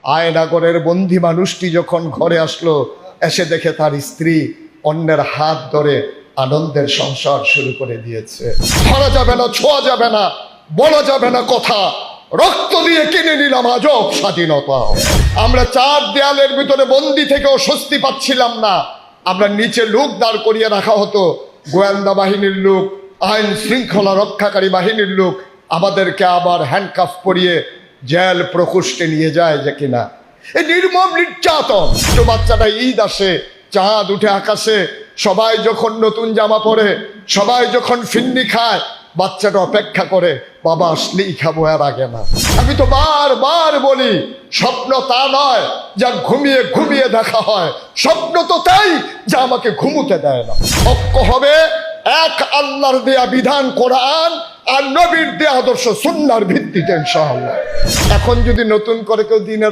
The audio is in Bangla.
আয়নাগরের বন্দি মানুষটি যখন ঘরে আসলো, এসে দেখে তার স্ত্রী অন্যের হাত ধরে আনন্দের সংসার শুরু করে দিয়েছে। ধরা যাবে না, ছোঁয়া যাবে না, বলা যাবে না কথা, রক্ত দিয়ে কিনে নিলাম আজব স্বাধীনতা। আমরা চার দেয়ালের ভিতরে বন্দি থেকেও স্বস্তি পাচ্ছিলাম না। আমরা নিচে লোক দাঁড় করিয়ে রাখা হতো, গোয়েন্দা বাহিনীর লোক, আইন শৃঙ্খলা রক্ষাকারী বাহিনীর লোক আমাদেরকে আবার হ্যান্ডকাফ পরিয়ে জেল প্রকোষ্ঠে নিয়ে যায় যে কিনা। এই নির্মম নির্যাতন। ছোট বাচ্চাটা ঈদ আসে, চাঁদ উঠে আকাশে, সবাই যখন নতুন জামা পরে, সবাই যখন ফিন্নি খায়, বাচ্চাটা অপেক্ষা করে বাবা আসলেই খাবো, আর আগে না। আমি তো বারবার বলি, স্বপ্ন তা নয় যা ঘুমিয়ে ঘুমিয়ে দেখা হয়, স্বপ্ন তো তাই যা আমাকে ঘুমুতে দেয় না। ঐক্য হবে এক আল্লাহর দেয়া বিধান কোরআন আর নবীর দেয়া আদর্শ সুন্নাহর ভিত্তিতে ইনশাআল্লাহ। এখন যদি নতুন করে কেউ দিনের